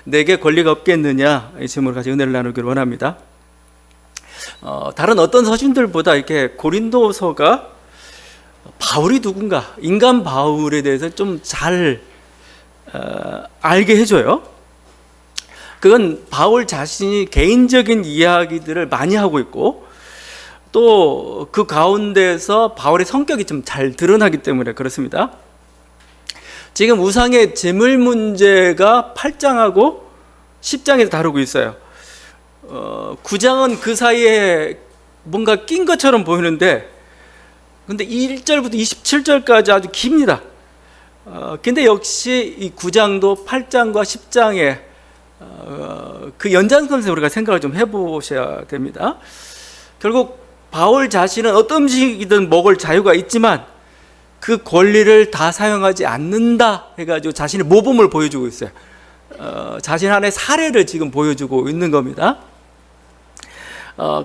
내게 권리가 없겠느냐, 이 질문을 가지고 은혜를 나누기를 원합니다. 다른 어떤 서신들보다 이렇게 고린도서가 바울이 누군가, 인간 바울에 대해서 좀 잘 알게 해줘요. 그건 바울 자신이 개인적인 이야기들을 많이 하고 있고, 또 그 가운데서 바울의 성격이 좀 잘 드러나기 때문에 그렇습니다. 지금 우상의 제물 문제가 8장하고 10장에서 다루고 있어요. 9장은 그 사이에 뭔가 낀 것처럼 보이는데, 근데 1절부터 27절까지 아주 깁니다. 근데 역시 이 9장도 8장과 10장에 그 연장선에서 우리가 생각을 좀 해보셔야 됩니다. 결국 바울 자신은 어떤 음식이든 먹을 자유가 있지만 그 권리를 다 사용하지 않는다 해가지고 자신의 모범을 보여주고 있어요. 자신 안에 사례를 지금 보여주고 있는 겁니다.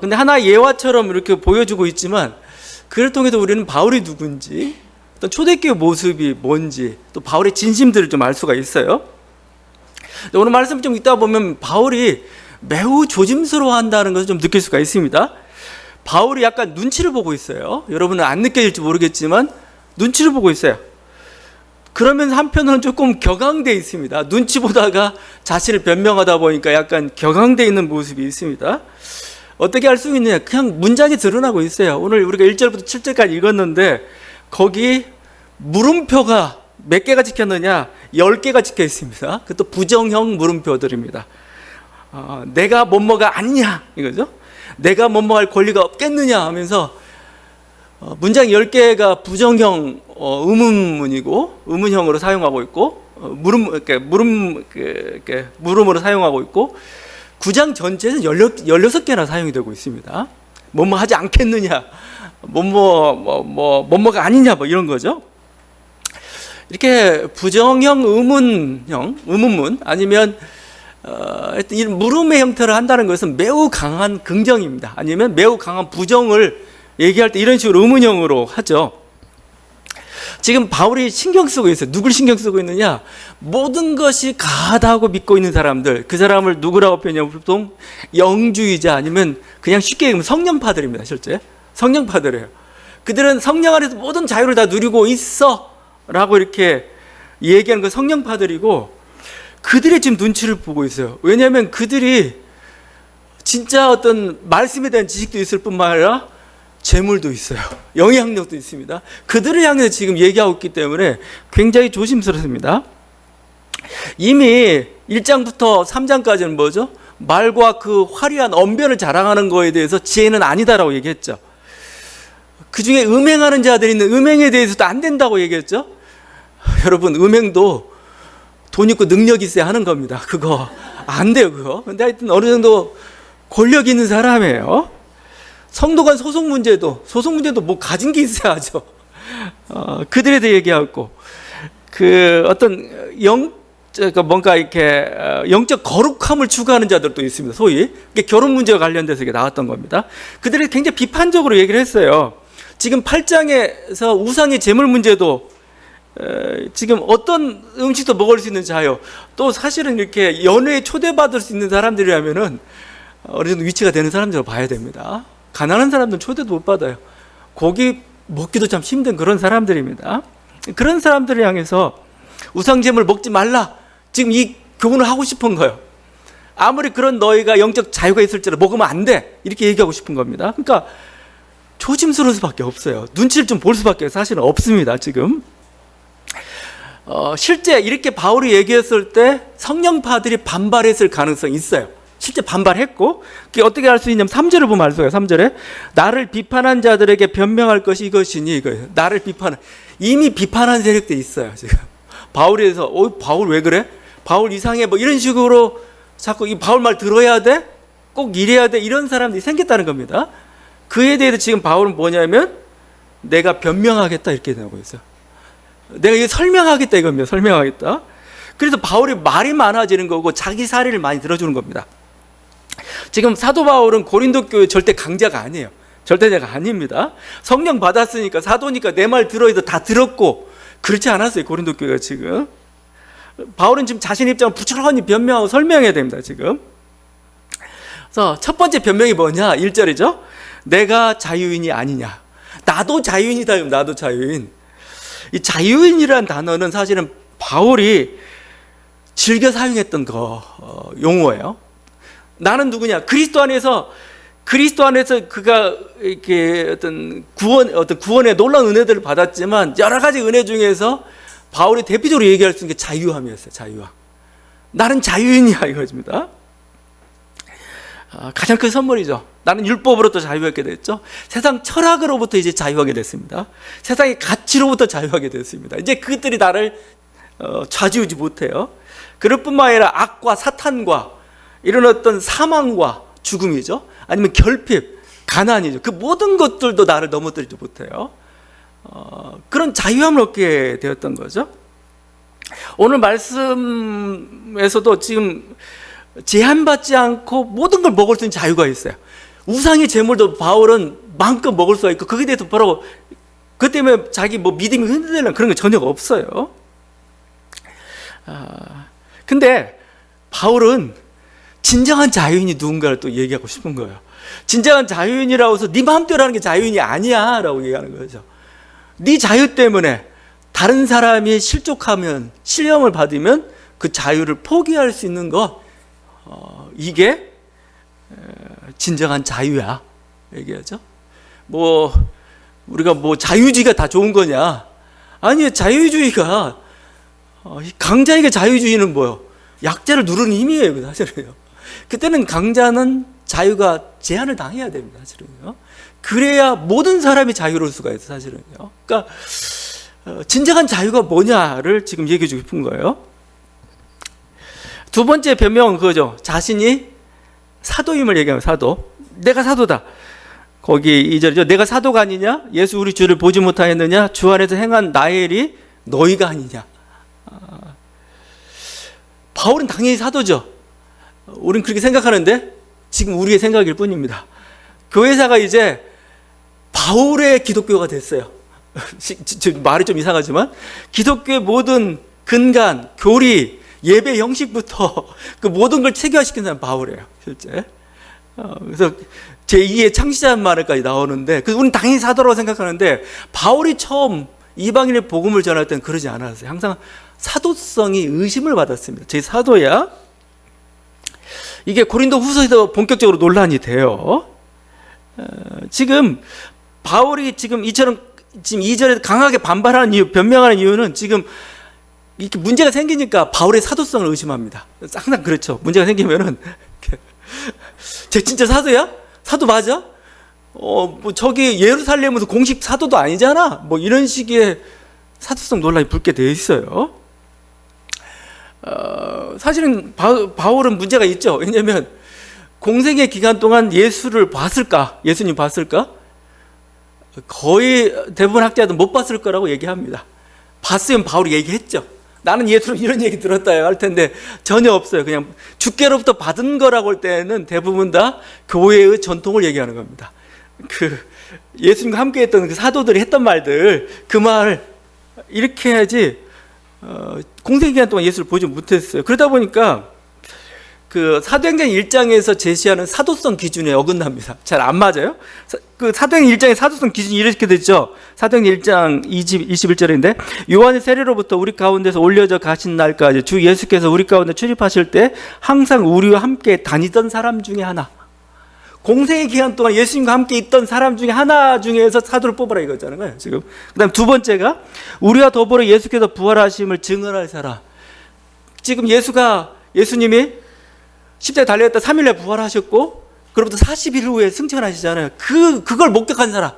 근데 하나의 예화처럼 이렇게 보여주고 있지만, 그를 통해서 우리는 바울이 누군지, 어떤 초대교회 모습이 뭔지, 또 바울의 진심들을 좀 알 수가 있어요. 오늘 말씀 좀 읽다 보면 바울이 매우 조심스러워한다는 것을 좀 느낄 수가 있습니다. 바울이 약간 눈치를 보고 있어요. 여러분은 안 느껴질지 모르겠지만 눈치를 보고 있어요. 그러면서 한편으로는 조금 격앙돼 있습니다. 눈치 보다가 자신을 변명하다 보니까 약간 격앙돼 있는 모습이 있습니다. 어떻게 할 수 있느냐? 그냥 문장이 드러나고 있어요. 오늘 우리가 1절부터 7절까지 읽었는데 거기 물음표가 몇 개가 찍혔느냐? 10개가 찍혀 있습니다. 그것도 부정형 물음표들입니다. 내가 뭐뭐가 아니냐 이거죠. 내가 뭐뭐할 권리가 없겠느냐 하면서 문장 10개가 부정형 의문문이고 의문형으로 사용하고 있고 물음으로 사용하고 있고, 9장 전체에는 16개나 사용이 되고 있습니다. 뭐뭐 하지 않겠느냐, 뭐뭐가 아니냐, 뭐 이런 거죠. 이렇게 부정형 의문문 아니면 이런 물음의 형태를 한다는 것은 매우 강한 긍정입니다. 아니면 매우 강한 부정을 얘기할 때 이런 식으로 의문형으로 하죠. 지금 바울이 신경 쓰고 있어요. 누굴 신경 쓰고 있느냐? 모든 것이 가하다고 믿고 있는 사람들, 그 사람을 누구라고 표현하냐면 보통 영주의자 아니면 그냥 쉽게 얘기하면 성령파들입니다. 실제 성령파들이에요. 그들은 성령 안에서 모든 자유를 다 누리고 있어 라고 이렇게 얘기하는 건 성령파들이고, 그들의 지금 눈치를 보고 있어요. 왜냐하면 그들이 진짜 어떤 말씀에 대한 지식도 있을 뿐만 아니라 재물도 있어요. 영향력도 있습니다. 그들을 향해서 지금 얘기하고 있기 때문에 굉장히 조심스럽습니다. 이미 1장부터 3장까지는 뭐죠? 말과 그 화려한 언변을 자랑하는 거에 대해서 지혜는 아니다라고 얘기했죠. 그 중에 음행하는 자들이 있는 음행에 대해서도 안 된다고 얘기했죠. 여러분, 음행도 돈 있고 능력이 있어야 하는 겁니다. 그거 안 돼요, 그거. 근데 하여튼 어느 정도 권력 있는 사람이에요. 성도 간 소송 문제도 뭐 가진 게 있어야죠. 그들에 대해 얘기하고, 그 어떤 뭔가 이렇게 영적 거룩함을 추구하는 자들도 있습니다. 소위 결혼 문제와 관련돼서 이게 나왔던 겁니다. 그들이 굉장히 비판적으로 얘기를 했어요. 지금 8장에서 우상의 제물 문제도 지금 어떤 음식도 먹을 수 있는 자유, 또 사실은 이렇게 연회에 초대받을 수 있는 사람들이라면은 어느 정도 위치가 되는 사람들을 봐야 됩니다. 가난한 사람들은 초대도 못 받아요. 고기 먹기도 참 힘든 그런 사람들입니다. 그런 사람들을 향해서 우상제물 먹지 말라, 지금 이 교훈을 하고 싶은 거예요. 아무리 그런 너희가 영적 자유가 있을지라도 먹으면 안 돼, 이렇게 얘기하고 싶은 겁니다. 그러니까 조심스러울 수밖에 없어요. 눈치를 좀 볼 수밖에 사실은 없습니다. 지금 실제 이렇게 바울이 얘기했을 때 성령파들이 반발했을 가능성이 있어요. 실제 반발했고, 그게 어떻게 알 수 있냐면 3절을 보면 알 수 있어요. 3절에 나를 비판한 자들에게 변명할 것이 이것이니, 이거예요. 나를 이미 비판한 세력들이 있어요. 지금 바울에 대해서 바울 왜 그래? 바울 이상해, 뭐 이런 식으로 자꾸 이 바울 말 들어야 돼? 꼭 이래야 돼? 이런 사람들이 생겼다는 겁니다. 그에 대해서 지금 바울은 뭐냐면 내가 변명하겠다 이렇게 나오고 있어요. 내가 이거 설명하겠다 이겁니다. 설명하겠다. 그래서 바울이 말이 많아지는 거고 자기 사례를 많이 들어주는 겁니다. 지금 사도 바울은 고린도 교회 절대 강자가 아니에요. 절대자가 아닙니다. 성령 받았으니까 사도니까 내 말 들어야 다 들었고, 그렇지 않았어요. 고린도 교회가 지금 바울은 지금 자신의 입장을 부지런히 변명하고 설명해야 됩니다, 지금. 그래서 첫 번째 변명이 뭐냐? 1절이죠. 내가 자유인이 아니냐. 나도 자유인이다. 나도 자유인. 이 자유인이라는 단어는 사실은 바울이 즐겨 사용했던 용어예요. 나는 누구냐? 그리스도 안에서 그가 이렇게 어떤 구원의 놀라운 은혜들을 받았지만 여러 가지 은혜 중에서 바울이 대표적으로 얘기할 수 있는 게 자유함이었어요. 자유함. 나는 자유인이야 이거입니다. 가장 큰 선물이죠. 나는 율법으로부터 자유하게 됐죠. 세상 철학으로부터 이제 자유하게 됐습니다. 세상의 가치로부터 자유하게 됐습니다. 이제 그것들이 나를 좌지우지 못해요. 그럴 뿐만 아니라 악과 사탄과 이런 어떤 사망과 죽음이죠. 아니면 결핍, 가난이죠. 그 모든 것들도 나를 넘어뜨리지 못해요. 그런 자유함을 얻게 되었던 거죠. 오늘 말씀에서도 지금 제한받지 않고 모든 걸 먹을 수 있는 자유가 있어요. 우상의 제물도 바울은 마음껏 먹을 수가 있고 거기에 대해서 뭐라고 그 때문에 자기 믿음이 흔들리는 그런 게 전혀 없어요. 근데 바울은 진정한 자유인이 누군가를 또 얘기하고 싶은 거예요. 진정한 자유인이라고 해서 네 마음대로 하는 게 자유인이 아니야 라고 얘기하는 거죠. 네 자유 때문에 다른 사람이 실족하면 실형을 받으면 그 자유를 포기할 수 있는 거 이게 진정한 자유야 얘기하죠. 우리가 자유주의가 다 좋은 거냐? 아니 자유주의가 강자에게 자유주의는 뭐요? 약자를 누르는 힘이에요 사실은요. 그때는 강자는 자유가 제한을 당해야 됩니다 사실은요. 그래야 모든 사람이 자유로울 수가 있어요 사실은요. 그러니까 진정한 자유가 뭐냐를 지금 얘기해 주고 싶은 거예요. 두 번째 변명은 그거죠. 자신이 사도임을 얘기하면 사도. 내가 사도다. 거기 2절이죠. 내가 사도가 아니냐? 예수 우리 주를 보지 못하였느냐? 주 안에서 행한 나의 일이 너희가 아니냐? 바울은 당연히 사도죠. 우린 그렇게 생각하는데 지금 우리의 생각일 뿐입니다. 교회사가 이제 바울의 기독교가 됐어요. 말이 좀 이상하지만 기독교의 모든 근간, 교리, 예배 형식부터 그 모든 걸 체계화시킨 사람은 바울이에요 실제. 그래서 제2의 창시자는 말까지 나오는데 우리는 당연히 사도라고 생각하는데 바울이 처음 이방인의 복음을 전할 때는 그러지 않았어요. 항상 사도성이 의심을 받았습니다. 제 사도야? 이게 고린도 후서에서 본격적으로 논란이 돼요. 지금 바울이 지금 이처럼 지금 2절에 강하게 반발하는 이유, 변명하는 이유는 지금 이렇게 문제가 생기니까 바울의 사도성을 의심합니다. 항상 그렇죠. 문제가 생기면은 쟤 진짜 사도야? 사도 맞아? 저기 예루살렘에서 공식 사도도 아니잖아. 이런 식의 사도성 논란이 붙게 되어 있어요. 사실은 바울은 문제가 있죠. 왜냐하면 공생의 기간 동안 예수님 봤을까? 거의 대부분 학자들은 못 봤을 거라고 얘기합니다. 봤으면 바울이 얘기했죠. 나는 예수로 이런 얘기 들었다 할 텐데 전혀 없어요. 그냥 주께로부터 받은 거라고 할 때는 대부분 다 교회의 전통을 얘기하는 겁니다. 예수님과 함께 했던 그 사도들이 했던 말들, 그 말을 이렇게 해야지 공생 기간 동안 예수를 보지 못했어요. 그러다 보니까 그 사도행전 1장에서 제시하는 사도성 기준에 어긋납니다. 잘 안 맞아요. 그 사도행전 1장의 사도성 기준이 이렇게 되죠. 사도행전 1장 21절인데 요한의 세례로부터 우리 가운데서 올려져 가신 날까지 주 예수께서 우리 가운데 출입하실 때 항상 우리와 함께 다니던 사람 중에 하나. 공생의 기간 동안 예수님과 함께 있던 사람 중에 하나 중에서 사도를 뽑으라 이거잖아요. 거예요, 지금. 그다음 두 번째가 우리와 더불어 예수께서 부활하심을 증언할 사람. 지금 예수님이 십자가에 달려있다 3일에 부활하셨고 그로부터 40일 후에 승천하시잖아요. 그걸 목격한 사람.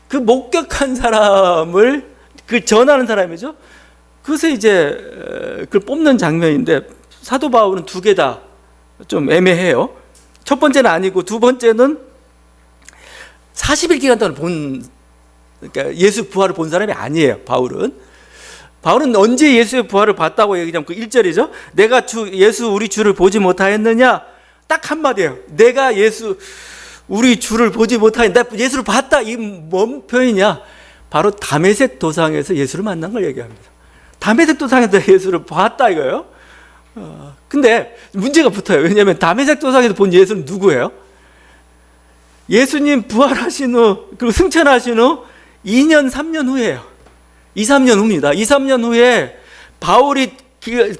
그 목격한 사람을 전하는 사람이죠. 그래서 이제 그걸 뽑는 장면인데 사도 바울은 두 개 다 좀 애매해요. 첫 번째는 아니고 두 번째는 40일 기간 동안 그러니까 예수 부활을 본 사람이 아니에요. 바울은 언제 예수의 부활을 봤다고 얘기하면 그 1절이죠. 내가 예수 우리 주를 보지 못하였느냐? 딱 한마디예요. 내가 우리 주를 보지 못하였느냐? 나 예수를 봤다. 이 뭔 표현이냐? 바로 다메섹 도상에서 예수를 만난 걸 얘기합니다. 다메섹 도상에서 예수를 봤다 이거예요. 근데 문제가 붙어요. 왜냐하면 다메섹 도상에서 본 예수는 누구예요? 예수님 부활하신 후 그리고 승천하신 후 2년 3년 후예요. 2, 3년 후입니다. 2, 3년 후에 바울이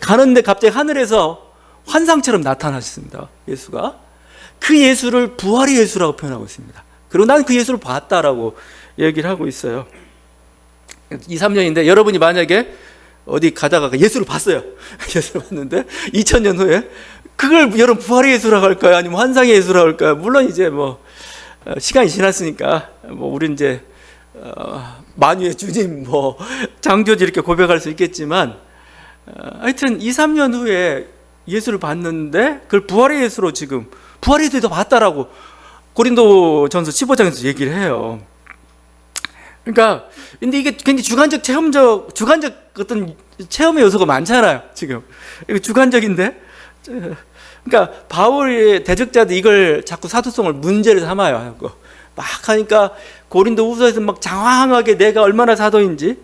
가는데 갑자기 하늘에서 환상처럼 나타나셨습니다. 예수가. 그 예수를 부활의 예수라고 표현하고 있습니다. 그리고 난 그 예수를 봤다라고 얘기를 하고 있어요. 2, 3년인데 여러분이 만약에 어디 가다가 예수를 봤어요. 예수를 봤는데 2000년 후에 그걸 여러분 부활의 예수라고 할까요? 아니면 환상의 예수라고 할까요? 물론 이제 뭐 시간이 지났으니까 뭐 우리 이제 만유의 주님 뭐 장조지 이렇게 고백할 수 있겠지만 하여튼 2, 3년 후에 예수를 봤는데 그걸 부활의 예수로 지금 부활의 예수도 봤다라고 고린도전서 15장에서 얘기를 해요. 그러니까 근데 이게 굉장히 주관적 어떤 체험의 요소가 많잖아요. 지금 이거 주관적인데, 그러니까 바울의 대적자들 이걸 자꾸 사도성을 문제를 삼아요. 막 하니까 고린도후서에서 막 장황하게 내가 얼마나 사도인지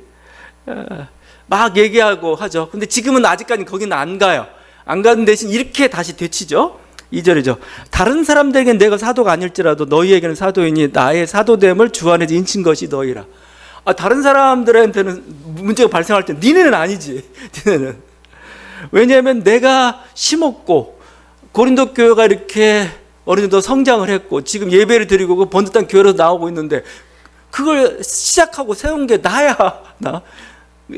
막 얘기하고 하죠. 근데 지금은 아직까지 거기는 안 가요. 안 가는 대신 이렇게 다시 되치죠. 2절이죠. 다른 사람들에게는 내가 사도가 아닐지라도 너희에게는 사도이니 나의 사도됨을 주 안에서 인친 것이 너희라. 다른 사람들한테는 문제가 발생할 때 니네는 아니지. 니네는. 왜냐하면 내가 심었고 고린도 교회가 이렇게 어느 정도 성장을 했고 지금 예배를 드리고 그 번듯한 교회로 나오고 있는데 그걸 시작하고 세운 게 나야. 나.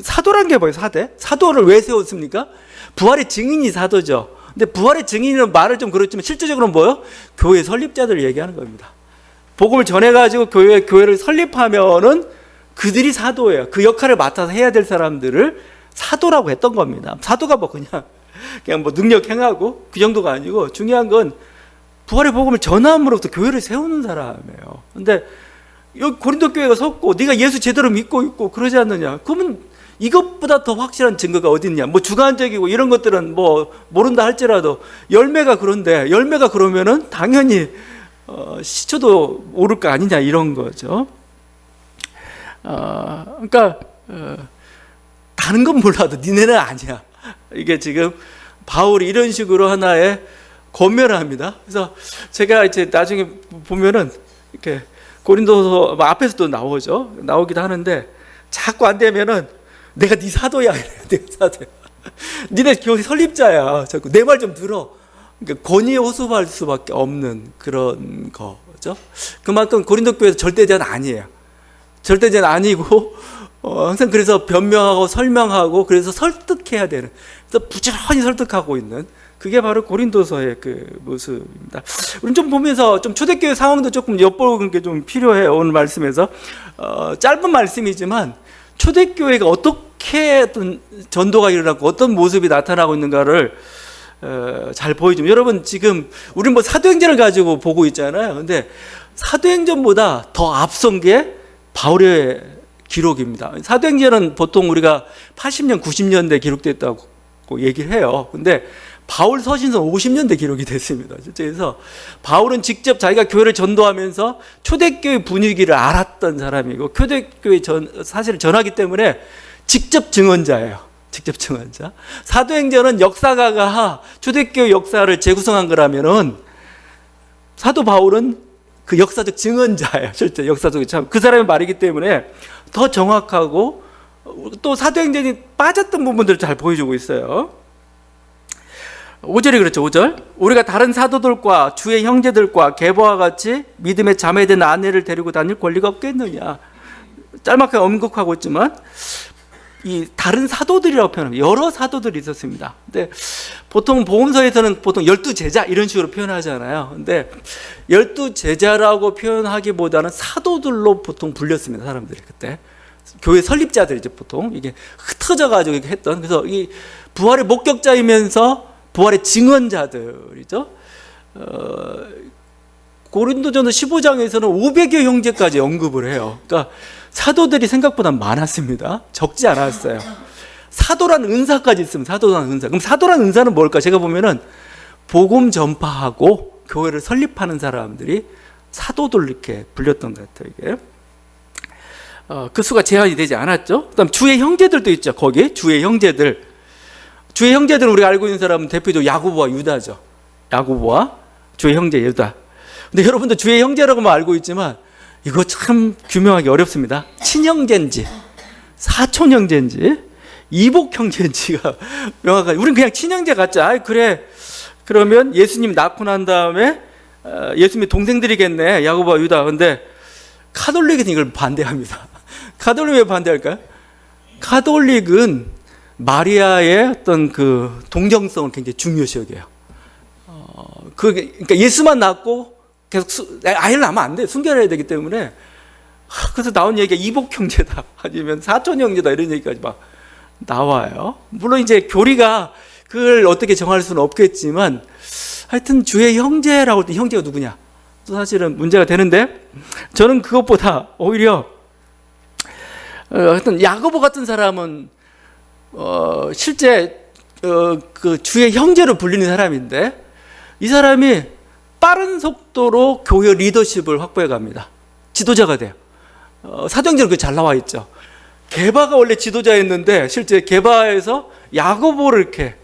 사도란 게 뭐예요? 사도를 왜 세웠습니까? 부활의 증인이 사도죠. 근데 부활의 증인은 말을 좀 그렇지만 실제적으로는 뭐예요? 교회 설립자들을 얘기하는 겁니다. 복음을 전해가지고 교회를 설립하면은 그들이 사도예요. 그 역할을 맡아서 해야 될 사람들을 사도라고 했던 겁니다. 사도가 뭐 그냥 뭐 능력 행하고 그 정도가 아니고 중요한 건 부활의 복음을 전함으로부터 교회를 세우는 사람이에요. 근데 여기 고린도 교회가 섰고 네가 예수 제대로 믿고 있고 그러지 않느냐? 그러면 이것보다 더 확실한 증거가 어디 있냐? 뭐 주관적이고 이런 것들은 뭐 모른다 할지라도 열매가 그러면은 당연히 시초도 오를 거 아니냐 이런 거죠. 그러니까 다른 건 몰라도 니네는 아니야. 이게 지금 바울이 이런 식으로 하나의 권면을 합니다. 그래서 제가 이제 나중에 보면은 이렇게 고린도서 앞에서도 나오기도 하는데 자꾸 안 되면은 내가 네 사도야. 내가 사도야. 니네 교회 설립자야. 자꾸 내 말 좀 들어. 그러니까 권위에 호소할 수밖에 없는 그런 거죠. 그만큼 고린도 교회에서 절대자는 아니에요. 절대자는 아니고 항상 그래서 변명하고 설명하고 그래서 설득해야 되는, 그래서 부지런히 설득하고 있는 그게 바로 고린도서의 그 모습입니다. 우리 좀 보면서 좀 초대교회 상황도 조금 엿보는 게 좀 필요해요. 오늘 말씀에서 짧은 말씀이지만 초대교회가 어떻게 어떤 전도가 일어나고 어떤 모습이 나타나고 있는가를 잘 보여주면, 여러분 지금 우리 뭐 사도행전을 가지고 보고 있잖아요. 근데 사도행전보다 더 앞선 게 바울의 기록입니다. 사도행전은 보통 우리가 80년, 90년대 기록됐다고 얘기를 해요. 근데 바울 서신서 50년대 기록이 됐습니다. 그래서 바울은 직접 자기가 교회를 전도하면서 초대교회 분위기를 알았던 사람이고 초대교회 사실을 전하기 때문에 직접 증언자예요. 직접 증언자. 사도행전은 역사가가 초대교회 역사를 재구성한 거라면은 사도 바울은 그 역사적 증언자예요. 실제 역사적 그 사람의 말이기 때문에 더 정확하고 또 사도행전이 빠졌던 부분들을 잘 보여주고 있어요. 5절이 그렇죠. 5절. 우리가 다른 사도들과 주의 형제들과 계보와 같이 믿음에 자매된 아내를 데리고 다닐 권리가 없겠느냐. 짤막하게 언급하고 있지만 이 다른 사도들이라고 표현합니다. 여러 사도들이 있었습니다. 근데 보통 복음서에서는 보통 12제자 이런 식으로 표현하잖아요. 근데 12제자라고 표현하기보다는 사도들로 보통 불렸습니다. 사람들이 그때 교회 설립자들이죠. 보통 이게 흩어져 가지고 이렇게 했던, 그래서 이 부활의 목격자이면서 부활의 증언자들이죠. 고린도전서 15장에서는 500여 형제까지 언급을 해요. 그러니까 사도들이 생각보다 많았습니다. 적지 않았어요. 사도라는 은사까지 있습니다. 사도라는 은사. 그럼 사도라는 은사는 뭘까? 제가 보면은 복음 전파하고 교회를 설립하는 사람들이 사도들 이렇게 불렸던 것 같아요. 이게 그 수가 제한이 되지 않았죠. 그다음 주의 형제들도 있죠. 거기 주의 형제들. 주의 형제들은 우리가 알고 있는 사람은 대표적으로 야고보와 유다죠. 야고보와 주의 형제 유다. 근데 여러분도 주의 형제라고만 알고 있지만 이거 참 규명하기 어렵습니다. 친형제인지 사촌 형제인지 이복 형제인지가 명확하게. 우리는 그냥 친형제 같자. 그래. 그러면 예수님 낳고 난 다음에 예수님의 동생들이겠네. 야고보와 유다. 근데 카톨릭은 이걸 반대합니다. 카톨릭 왜 반대할까요? 카톨릭은 마리아의 어떤 그 동정성을 굉장히 중요시 여겨요. 그러니까 예수만 낳고 계속 아이를 낳으면 안 돼. 순결해야 되기 때문에. 그래서 나온 얘기가 이복 형제다. 아니면 사촌 형제다. 이런 얘기까지 막 나와요. 물론 이제 교리가 그걸 어떻게 정할 수는 없겠지만 하여튼 주의 형제라고 할 때 형제가 누구냐? 또 사실은 문제가 되는데 저는 그것보다 오히려 하여튼 야고보 같은 사람은 실제 그 주의 형제로 불리는 사람인데 이 사람이 빠른 속도로 교회 리더십을 확보해 갑니다. 지도자가 돼요. 사도행전에 잘 나와 있죠. 게바가 원래 지도자였는데 실제 게바에서 야고보를 이렇게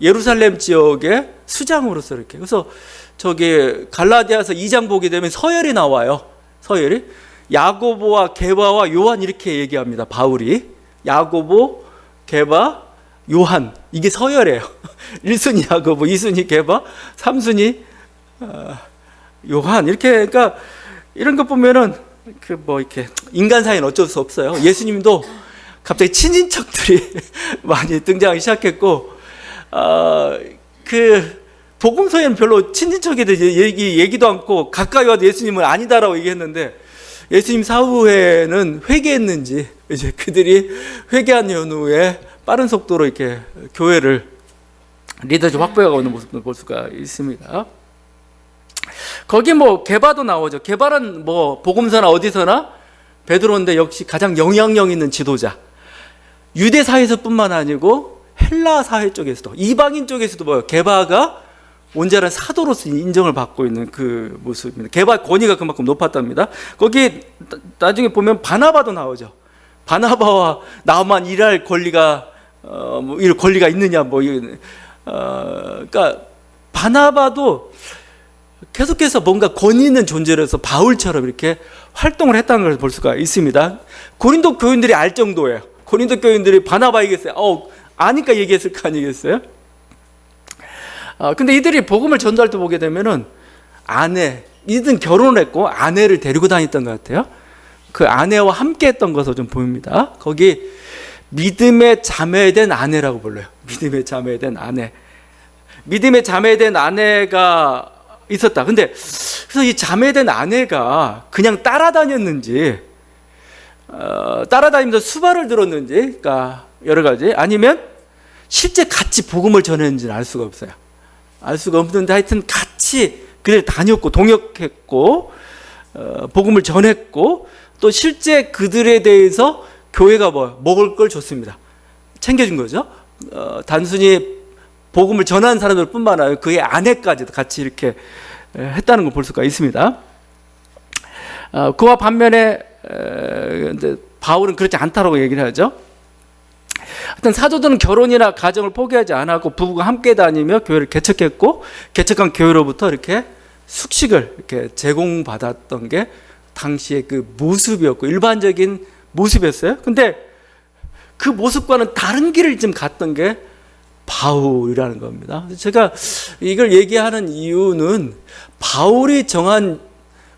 예루살렘 지역의 수장으로서 이렇게. 그래서 저기 갈라디아서 2장 보게 되면 서열이 나와요. 서열이 야고보와 게바와 요한 이렇게 얘기합니다. 바울이 야고보, 게바, 요한 이게 서열이에요. 1순위 야고보, 2순위 게바, 3순위 요한 이렇게. 그러니까 이런 것 보면은 그 뭐 이렇게 인간 사이는 어쩔 수 없어요. 예수님도 갑자기 친인척들이 많이 등장하기 시작했고 그 복음서에는 별로 친인척에 대해 얘기도 않고 가까이 와도 예수님은 아니다라고 얘기했는데 예수님 사후에는 회개했는지 이제 그들이 회개한 연후에 빠른 속도로 이렇게 교회를 리더십 확보해가고 있는 모습을 볼 수가 있습니다. 거기 뭐 게바도 나오죠. 게바는 뭐 복음서나 어디서나 베드로인데 역시 가장 영향력 있는 지도자. 유대 사회에서뿐만 아니고 헬라 사회 쪽에서도 이방인 쪽에서도 뭐예요? 게바가 온전한 사도로서 인정을 받고 있는 그 모습입니다. 게바 권위가 그만큼 높았답니다. 거기 나중에 보면 바나바도 나오죠. 바나바와 나만 일할 권리가 일 권리가 있느냐 그러니까 바나바도 계속해서 뭔가 권위 있는 존재로서 바울처럼 이렇게 활동을 했다는 걸 볼 수가 있습니다. 고린도 교인들이 알 정도예요. 고린도 교인들이 바나바 얘기했어요. 아니까 얘기했을 거 아니겠어요? 근데 이들이 복음을 전도할 때 보게 되면은 이들은 결혼을 했고 아내를 데리고 다녔던 것 같아요. 그 아내와 함께 했던 것으로 좀 보입니다. 거기 믿음의 자매된 아내라고 불러요. 믿음의 자매된 아내. 믿음의 자매된 아내가 있었다. 근데 그래서 이 자매된 아내가 그냥 따라다녔는지 따라다니면서 수발을 들었는지 그러니까 여러 가지 아니면 실제 같이 복음을 전했는지는 알 수가 없어요. 알 수가 없는데 하여튼 같이 그들 다녔고 동역했고 복음을 전했고 또 실제 그들에 대해서 교회가 먹을 걸 줬습니다. 챙겨준 거죠. 단순히 복음을 전하는 사람들 뿐만 아니라 그의 아내까지도 같이 이렇게 했다는 걸 볼 수가 있습니다. 그와 반면에 바울은 그렇지 않다라고 얘기를 하죠. 하여튼 사도들은 결혼이나 가정을 포기하지 않았고 부부가 함께 다니며 교회를 개척했고 개척한 교회로부터 이렇게 숙식을 이렇게 제공받았던 게 당시의 그 모습이었고 일반적인 모습이었어요. 근데 그 모습과는 다른 길을 좀 갔던 게 바울이라는 겁니다. 제가 이걸 얘기하는 이유는 바울이 정한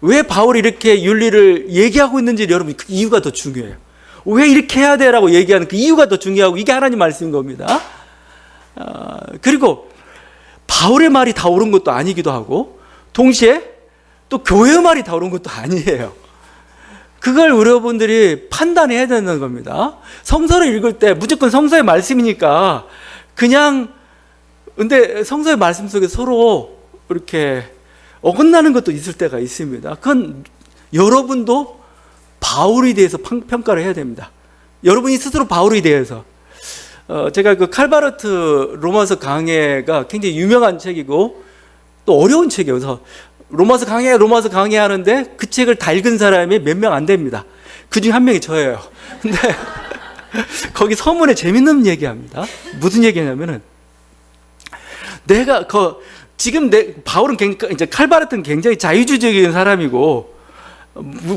왜 바울이 이렇게 윤리를 얘기하고 있는지 여러분 그 이유가 더 중요해요. 왜 이렇게 해야 돼라고 얘기하는 그 이유가 더 중요하고 이게 하나님 말씀인 겁니다. 그리고 바울의 말이 다 옳은 것도 아니기도 하고 동시에 또 교회의 말이 다 옳은 것도 아니에요. 그걸 여러분들이 판단해야 되는 겁니다. 성서를 읽을 때 무조건 성서의 말씀이니까 그냥 근데 성서의 말씀 속에 서로 이렇게 어긋나는 것도 있을 때가 있습니다. 그건 여러분도 바울에 대해서 평가를 해야 됩니다. 여러분이 스스로 바울에 대해서 제가 그 칼바르트 로마서 강해가 굉장히 유명한 책이고 또 어려운 책이어서 로마서 강해 하는데 그 책을 다 읽은 사람이 몇 명 안 됩니다. 그 중에 한 명이 저예요. 근데 거기 서문에 재밌는 얘기합니다. 무슨 얘기냐면은 내가 지금 바울은 이제 칼바르트는 굉장히 자유주의적인 사람이고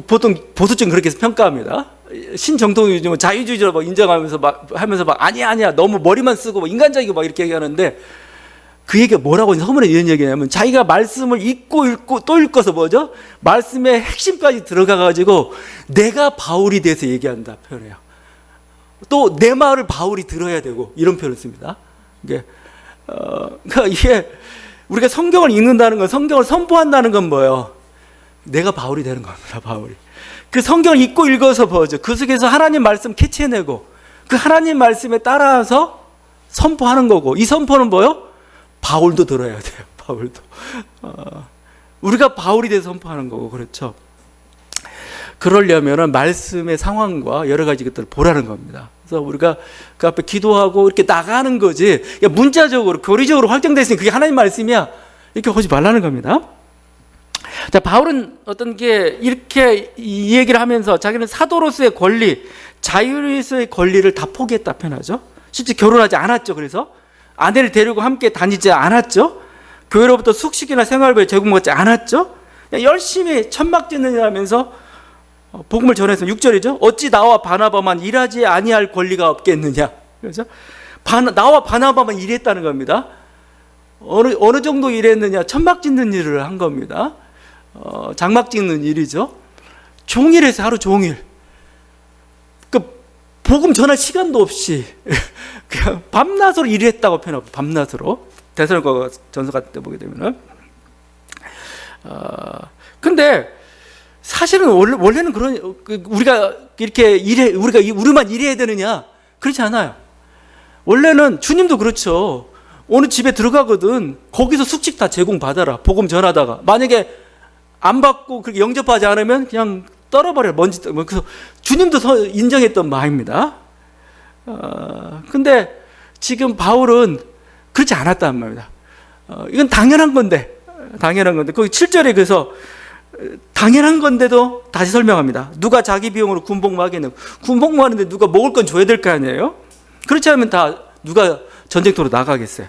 보통 보수적인 그렇게 평가합니다. 신정통주의는 자유주의자라고 인정하면서 하면서 아니야 너무 머리만 쓰고 인간적이고 막 이렇게 얘기하는데 그 얘기가 뭐라고 서문에 이런 얘기냐면 자기가 말씀을 읽고 또 읽어서 뭐죠? 말씀의 핵심까지 들어가가지고 내가 바울이 돼서 얘기한다 표현해요. 또 내 말을 바울이 들어야 되고 이런 표현을 씁니다. 그러니까 이게 우리가 성경을 읽는다는 건 성경을 선포한다는 건 뭐예요? 내가 바울이 되는 겁니다. 바울이. 그 성경을 읽고 읽어서 보죠. 그 속에서 하나님 말씀 캐치해내고 그 하나님 말씀에 따라서 선포하는 거고 이 선포는 뭐예요? 바울도 들어야 돼요. 바울도. 우리가 바울이 돼서 선포하는 거고 그렇죠. 그러려면은 말씀의 상황과 여러 가지 것들을 보라는 겁니다. 그래서 우리가 그 앞에 기도하고 이렇게 나가는 거지 문자적으로 교리적으로 확정되어 있으니 그게 하나님 말씀이야 이렇게 하지 말라는 겁니다. 자, 바울은 어떤 게 이렇게 이 얘기를 하면서 자기는 사도로서의 권리, 자유로서의 권리를 다 포기했다 표현하죠. 실제 결혼하지 않았죠. 그래서 아내를 데리고 함께 다니지 않았죠. 교회로부터 숙식이나 생활비를 제공받지 않았죠. 그냥 열심히 천막 짓는 일 하면서 복음을 전해서 6절이죠. 어찌 나와 바나바만 일하지 아니할 권리가 없겠느냐. 그렇죠? 나와 바나바만 일했다는 겁니다. 어느 정도 일했느냐? 천막 짓는 일을 한 겁니다. 장막 짓는 일이죠. 종일해서 하루 종일. 그 복음 전할 시간도 없이 그냥 밤낮으로 일했다고 표현하고 밤낮으로 데살로니가 전서 같은 때 보게 되면은 근데 사실은 원래는 그런 우리가 이렇게 우리만 일해야 되느냐 그렇지 않아요. 원래는 주님도 그렇죠. 어느 집에 들어가거든 거기서 숙식 다 제공받아라. 복음 전하다가 만약에 안 받고 그렇게 영접하지 않으면 그냥 떨어버려 먼지. 그래서 주님도 인정했던 바입니다. 근데 지금 바울은 그렇지 않았단 말입니다. 이건 당연한 건데 거기 7절에 그래서 당연한 건데도 다시 설명합니다. 누가 자기 비용으로 군복무 하겠냐고. 군복무 하는데 누가 먹을 건 줘야 될 거 아니에요? 그렇지 않으면 다 누가 전쟁터로 나가겠어요?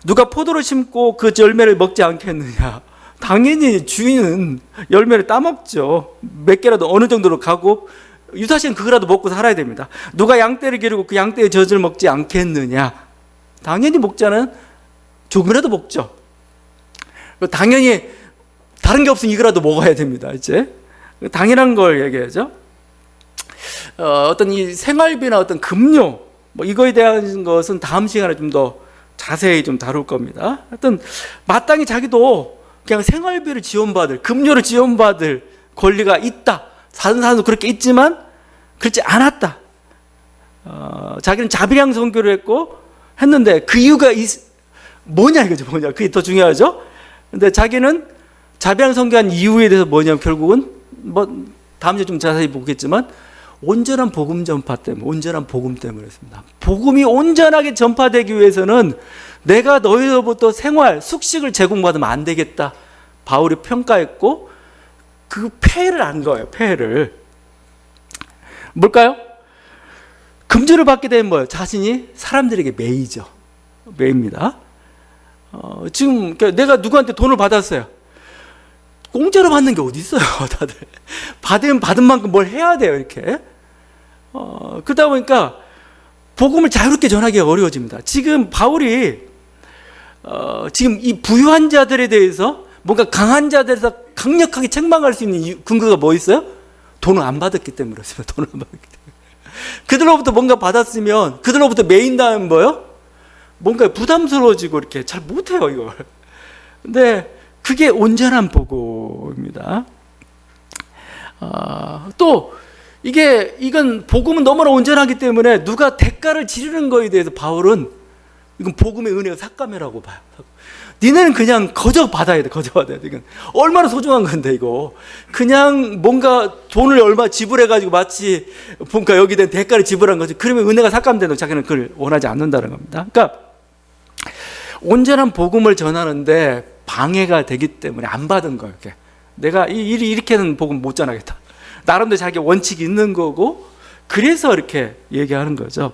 누가 포도를 심고 그 열매를 먹지 않겠느냐? 당연히 주인은 열매를 따먹죠. 몇 개라도 어느 정도로 가고 유사시는 그거라도 먹고 살아야 됩니다. 누가 양떼를 기르고 그 양떼의 젖을 먹지 않겠느냐? 당연히 목자는 조금이라도 먹죠. 당연히 다른 게 없으면 이거라도 먹어야 됩니다. 이제 당연한 걸 얘기하죠. 어떤 이 생활비나 어떤 급료 이거에 대한 것은 다음 시간에 좀 더 자세히 좀 다룰 겁니다. 하여튼 마땅히 자기도 그냥 생활비를 지원받을 급료를 지원받을 권리가 있다. 다른 사람도 그렇게 있지만 그렇지 않았다. 자기는 자비량 선교를 했는데 그 이유가 뭐냐 이거죠. 그게 더 중요하죠. 근데 자기는 자비량 선교한 이유에 대해서 뭐냐면 결국은 다음 주에 좀 자세히 보겠지만 온전한 복음 전파 때문에 온전한 복음 때문에 했습니다. 복음이 온전하게 전파되기 위해서는 내가 너희로부터 생활 숙식을 제공받으면 안 되겠다. 바울이 평가했고 그 폐해를 안 거예요. 폐해를 뭘까요? 금주를 받게 되면 뭐예요? 자신이 사람들에게 매입니다. 지금 내가 누구한테 돈을 받았어요. 공짜로 받는 게 어디 있어요, 다들. 받은 만큼 뭘 해야 돼요, 이렇게. 그러다 보니까 복음을 자유롭게 전하기가 어려워집니다. 지금 바울이 지금 이 부유한 자들에 대해서 뭔가 강한 자들에서 강력하게 책망할 수 있는 근거가 뭐 있어요? 돈을 안 받았기 때문에 그렇습니다. 돈을 안 받았기 때문에. 그들로부터 뭔가 받았으면 그들로부터 매인다면 뭐요? 뭔가 부담스러워지고 이렇게 잘 못해요, 이걸. 근데 그게 온전한 복음입니다. 또 이건 복음은 너무나 온전하기 때문에 누가 대가를 지르는 거에 대해서 바울은 이건 복음의 은혜가 삭감이라고 봐요. 니네는 그냥 거저 받아야 돼. 이건 얼마나 소중한 건데 이거. 그냥 뭔가 돈을 얼마 지불해가지고 마치 뭔가 여기 된 대가를 지불한 거지. 그러면 은혜가 삭감되는 자기는 그걸 원하지 않는다는 겁니다. 그러니까 온전한 복음을 전하는데 방해가 되기 때문에 안 받은 거예요. 내가 이렇게는 복음 못 전하겠다. 나름대로 자기 원칙이 있는 거고, 그래서 이렇게 얘기하는 거죠.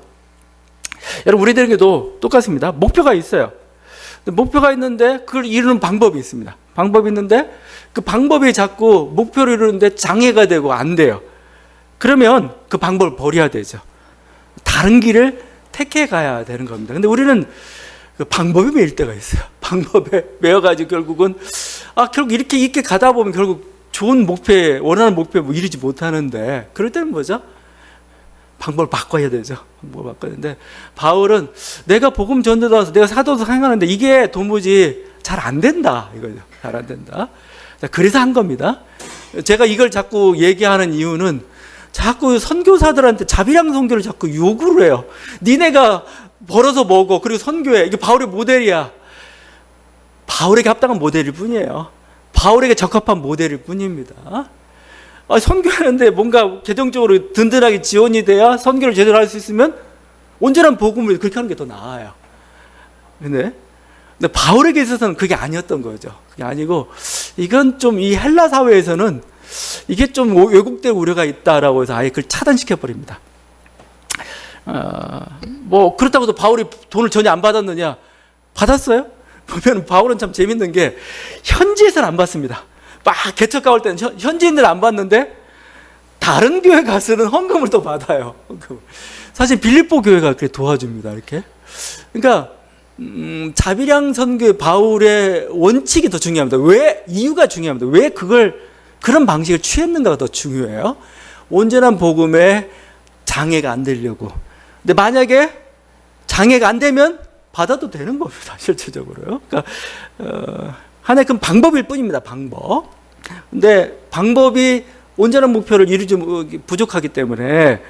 여러분, 우리들에게도 똑같습니다. 목표가 있어요. 목표가 있는데 그걸 이루는 방법이 있습니다. 방법이 있는데 그 방법이 자꾸 목표를 이루는데 장애가 되고 안 돼요. 그러면 그 방법을 버려야 되죠. 다른 길을 택해 가야 되는 겁니다. 근데 우리는 그 방법에 매일 때가 있어요. 방법에 매여가지고 결국은 결국 이렇게 가다 보면 결국 좋은 목표에, 원하는 목표에 뭐 이르지 못하는데, 그럴 때는 뭐죠? 방법을 바꿔야 되죠. 방법을 바꿔야 되는데, 바울은 내가 복음 전도도 와서 내가 사도도 행하는데 이게 도무지 잘 안 된다 이거죠. 잘 안 된다. 그래서 한 겁니다. 제가 이걸 자꾸 얘기하는 이유는 자꾸 선교사들한테 자비랑 선교를 자꾸 요구를 해요. 니네가 벌어서 먹어. 그리고 선교해. 이게 바울의 모델이야. 바울에게 합당한 모델일 뿐이에요. 바울에게 적합한 모델일 뿐입니다. 선교하는데 뭔가 개정적으로 든든하게 지원이 돼야 선교를 제대로 할 수 있으면 온전한 복음을 그렇게 하는 게 더 나아요. 근데 바울에게 있어서는 그게 아니었던 거죠. 그게 아니고, 이건 좀 이 헬라 사회에서는 이게 좀 왜곡될 우려가 있다라고 해서 아예 그걸 차단시켜 버립니다. 뭐 그렇다고 해서 바울이 돈을 전혀 안 받았느냐? 받았어요? 보면 바울은 참 재밌는 게 현지에서는 안 받습니다. 막 개척 가올 때는 현지인들 안 받는데 다른 교회 가서는 헌금을 또 받아요. 헌금. 사실 빌립보 교회가 그렇게 도와줍니다. 이렇게. 그러니까 자비량 선교의 바울의 원칙이 더 중요합니다. 왜? 이유가 중요합니다. 왜 그런 방식을 취했는가가 더 중요해요. 온전한 복음에 장애가 안 되려고. 근데 만약에 장애가 안 되면 받아도 되는 겁니다. 실질적으로요. 그러니까 하나의 그 방법일 뿐입니다. 방법. 근데 방법이 온전한 목표를 이루지 부족하기 때문에,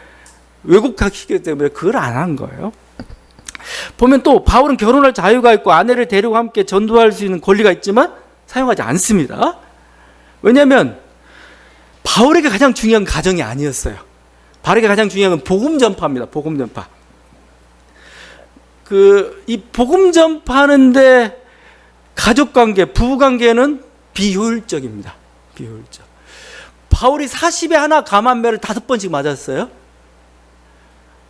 왜곡하기 때문에 그걸 안 한 거예요. 보면 또 바울은 결혼할 자유가 있고 아내를 데리고 함께 전도할 수 있는 권리가 있지만 사용하지 않습니다. 왜냐하면 바울에게 가장 중요한 가정이 아니었어요. 바울에게 가장 중요한 건 복음 전파입니다. 복음 전파. 이 복음 전파하는데 가족 관계, 부부 관계는 비효율적입니다. 비효율적. 바울이 40에 하나 감한매를 5번씩 맞았어요.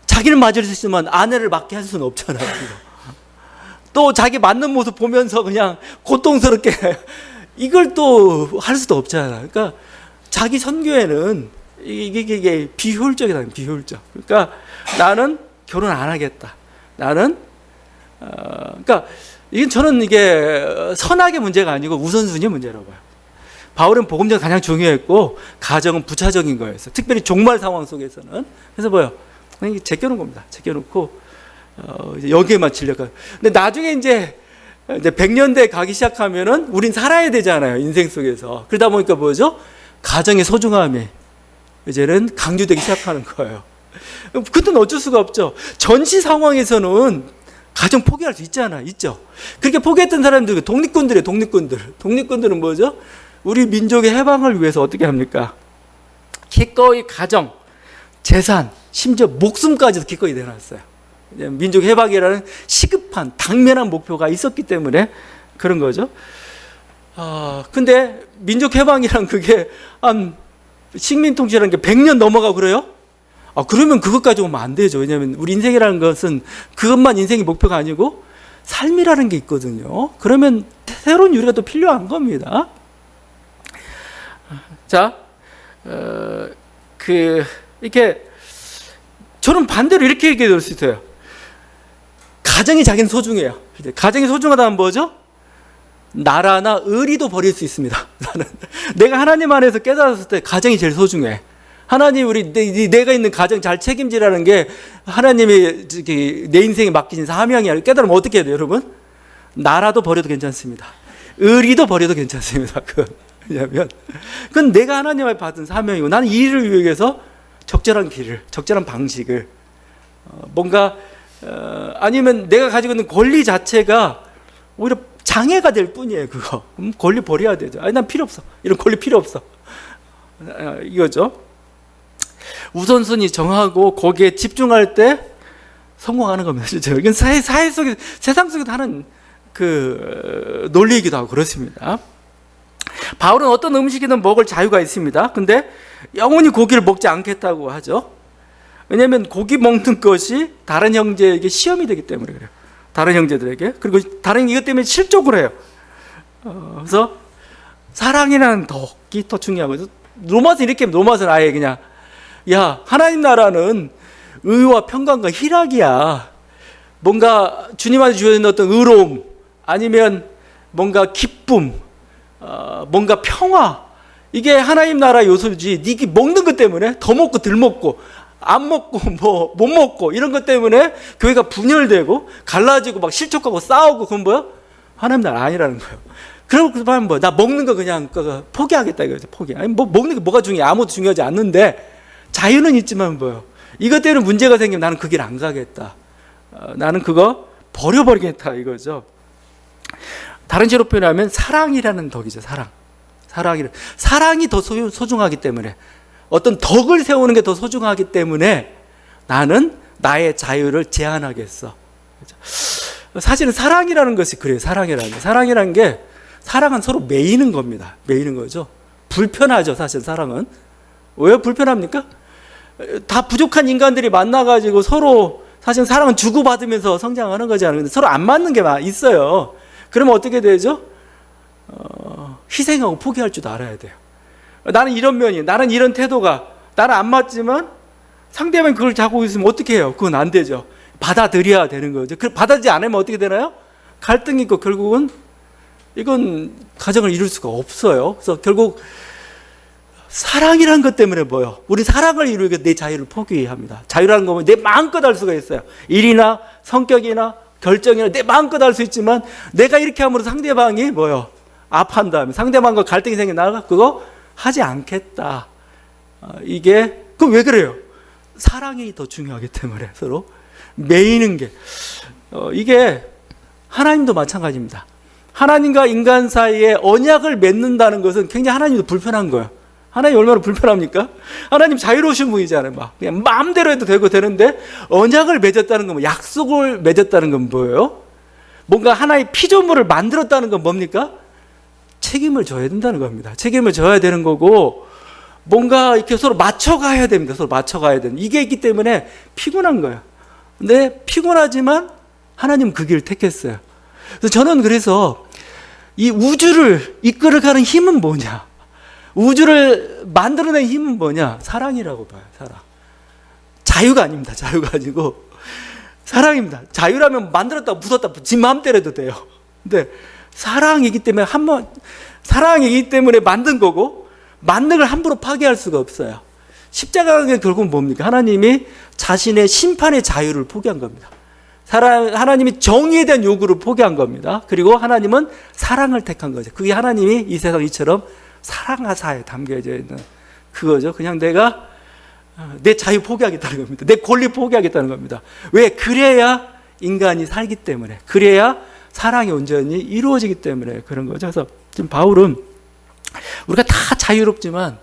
자기는 맞을 수 있지만 아내를 맞게 할 수는 없잖아요. 또 자기 맞는 모습 보면서 그냥 고통스럽게 이걸 또 할 수도 없잖아요. 그러니까 자기 선교에는 이게 비효율적이다. 비효율적. 그러니까 나는 결혼 안 하겠다. 나는 그러니까 저는 이게 선악의 문제가 아니고 우선순위의 문제라고 봐요. 바울은 복음전 가장 중요했고 가정은 부차적인 거였어요. 특별히 종말 상황 속에서는. 그래서 뭐요? 제껴놓은 겁니다. 제껴놓고 이제 여기에만 진력하고. 근데 나중에 이제 100년대 가기 시작하면은 우린 살아야 되잖아요. 인생 속에서. 그러다 보니까 뭐죠? 가정의 소중함이 이제는 강조되기 시작하는 거예요. 그때는 어쩔 수가 없죠. 전시 상황에서는 가정 포기할 수 있잖아. 있죠. 그렇게 포기했던 사람들, 독립군들이에요. 독립군들은 뭐죠? 우리 민족의 해방을 위해서 어떻게 합니까? 기꺼이 가정, 재산, 심지어 목숨까지도 기꺼이 내놨어요. 민족 해방이라는 시급한 당면한 목표가 있었기 때문에 그런 거죠. 근데 민족 해방이란 그게 한 식민통치라는 게 100년 넘어가고 그래요? 그러면 그것까지 오면 안 되죠. 왜냐하면 우리 인생이라는 것은 그것만 인생의 목표가 아니고 삶이라는 게 있거든요. 그러면 새로운 유래가 또 필요한 겁니다. 자, 이렇게 저는 반대로 이렇게 얘기해 줄 수 있어요. 가정이 자기는 소중해요. 가정이 소중하다면 뭐죠? 나라나 의리도 버릴 수 있습니다. 내가 하나님 안에서 깨달았을 때 가정이 제일 소중해. 하나님 내가 있는 가정 잘 책임지라는 게 하나님이 내 인생에 맡기신 사명이야. 깨달으면 어떻게 해야 돼요, 여러분? 나라도 버려도 괜찮습니다. 의리도 버려도 괜찮습니다. 왜냐하면 그건 내가 하나님 앞에 받은 사명이고 나는 이 일을 위해서 적절한 길을, 적절한 방식을 뭔가 아니면 내가 가지고 있는 권리 자체가 오히려 장애가 될 뿐이에요. 그거 권리 버려야 되죠. 난 필요 없어. 이런 권리 필요 없어. 이거죠. 우선순위 정하고 거기에 집중할 때 성공하는 겁니다. 실제로. 이건 사회 속에, 세상 속에서 하는 그 논리이기도 하고 그렇습니다. 바울은 어떤 음식이든 먹을 자유가 있습니다. 근데 영원히 고기를 먹지 않겠다고 하죠. 왜냐하면 고기 먹는 것이 다른 형제에게 시험이 되기 때문에 그래요. 다른 형제들에게. 그리고 다른 이것 때문에 실족을 해요. 그래서 사랑이라는 덕이 더 중요한 거죠. 로마서는 아예 그냥, 야, 하나님 나라는 의와 평강과 희락이야. 뭔가 주님한테 주어진 어떤 의로움, 아니면 뭔가 기쁨, 뭔가 평화, 이게 하나님 나라 요소지. 니가 먹는 것 때문에 더 먹고 덜 먹고 안 먹고 뭐 못 먹고 이런 것 때문에 교회가 분열되고 갈라지고 막 실족하고 싸우고, 그건 뭐야? 하나님 나라 아니라는 거예요. 그러면 뭐 나 먹는 거 그냥 포기하겠다 이거죠. 포기. 아니 뭐 먹는 게 뭐가 중요해? 아무것도 중요하지 않는데 자유는 있지만 뭐요? 이것 때문에 문제가 생기면 나는 그 길 안 가겠다. 나는 그거 버려버리겠다 이거죠. 다른 식으로 표현하면 사랑이라는 덕이죠. 사랑이 더 소중하기 때문에, 어떤 덕을 세우는 게 더 소중하기 때문에 나는 나의 자유를 제한하겠어. 사실은 사랑이라는 것이 그래요. 사랑이라는 게, 사랑은 서로 매이는 겁니다. 매이는 거죠. 불편하죠. 사실 사랑은. 왜 불편합니까? 다 부족한 인간들이 만나가지고 서로, 사실 사랑은 주고받으면서 성장하는 거잖아요. 근데 서로 안 맞는 게 있어요. 그러면 어떻게 되죠? 희생하고 포기할 줄도 알아야 돼요. 나는 이런 면이, 나는 이런 태도가 나는 안 맞지만 상대방이 그걸 잡고 있으면 어떻게 해요? 그건 안 되죠. 받아들여야 되는 거죠. 받아들이지 않으면 어떻게 되나요? 갈등이 있고 결국은 이건 가정을 이룰 수가 없어요. 그래서 결국 사랑이라는 것 때문에 뭐요? 우리 사랑을 이루기 위해 내 자유를 포기합니다. 자유라는 거면 내 마음껏 할 수가 있어요. 일이나 성격이나 결정이나 내 마음껏 할 수 있지만, 내가 이렇게 함으로 상대방이 뭐요? 아파한다면, 상대방과 갈등이 생겨 그거 하지 않겠다. 그럼 왜 그래요? 사랑이 더 중요하기 때문에 서로 매이는 게. 이게 하나님도 마찬가지입니다. 하나님과 인간 사이에 언약을 맺는다는 것은 굉장히 하나님도 불편한 거예요. 하나님 얼마나 불편합니까? 하나님 자유로우신 분이잖아요. 그냥 마음대로 해도 되는데, 언약을 맺었다는 건, 약속을 맺었다는 건 뭐예요? 뭔가 하나의 피조물을 만들었다는 건 뭡니까? 책임을 져야 된다는 겁니다. 책임을 져야 되는 거고, 뭔가 이렇게 서로 맞춰가야 됩니다. 서로 맞춰가야 되는. 이게 있기 때문에 피곤한 거예요. 근데 피곤하지만 하나님은 그 길을 택했어요. 그래서 저는 이 우주를 이끌어가는 힘은 뭐냐? 우주를 만들어낸 힘은 뭐냐? 사랑이라고 봐요. 사랑. 자유가 아닙니다. 자유가 아니고 사랑입니다. 자유라면 만들었다 부쉈다 지 마음대로 해도 돼요. 근데 사랑이기 때문에 만든 거고, 만든 걸 함부로 파괴할 수가 없어요. 십자가가 결국은 뭡니까? 하나님이 자신의 심판의 자유를 포기한 겁니다. 하나님이 정의에 대한 요구를 포기한 겁니다. 그리고 하나님은 사랑을 택한 거죠. 그게 하나님이 이 세상 이처럼 사랑하사에 담겨져 있는 그거죠. 그냥 내가 내 자유 포기하겠다는 겁니다. 내 권리 포기하겠다는 겁니다. 왜? 그래야 인간이 살기 때문에, 그래야 사랑이 온전히 이루어지기 때문에 그런 거죠. 그래서 지금 바울은 우리가 다 자유롭지만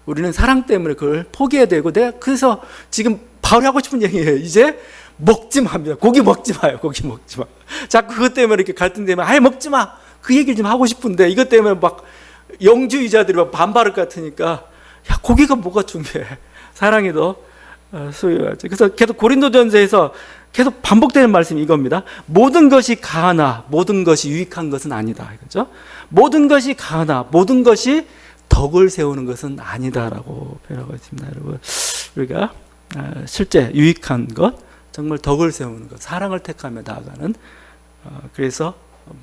우리는 사랑 때문에 그걸 포기해야 되고, 내가 그래서 지금 바울이 하고 싶은 얘기예요. 이제 먹지 마입니다. 고기 먹지 마요. 고기 먹지 마. 자꾸 그것 때문에 이렇게 갈등되면 아예 먹지 마. 그 얘기를 좀 하고 싶은데, 이것 때문에 막 영주의자들이 막 반발할 것 같으니까, 야, 고기가 뭐가 중요해. 사랑이 더 소유하죠. 그래서 계속 고린도전서에서 계속 반복되는 말씀이 이겁니다. 모든 것이 가하나 모든 것이 유익한 것은 아니다. 그렇죠? 모든 것이 가하나 모든 것이 덕을 세우는 것은 아니다라고 표현하고 있습니다. 여러분, 우리가 실제 유익한 것, 정말 덕을 세우는 것, 사랑을 택하며 나아가는, 그래서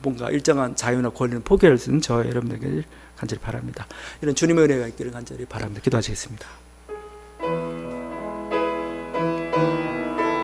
뭔가 일정한 자유나 권리는 포기할 수 있는 저 여러분들에게 간절히 바랍니다. 이런 주님의 은혜가 있기를 간절히 바랍니다. 기도하시겠습니다.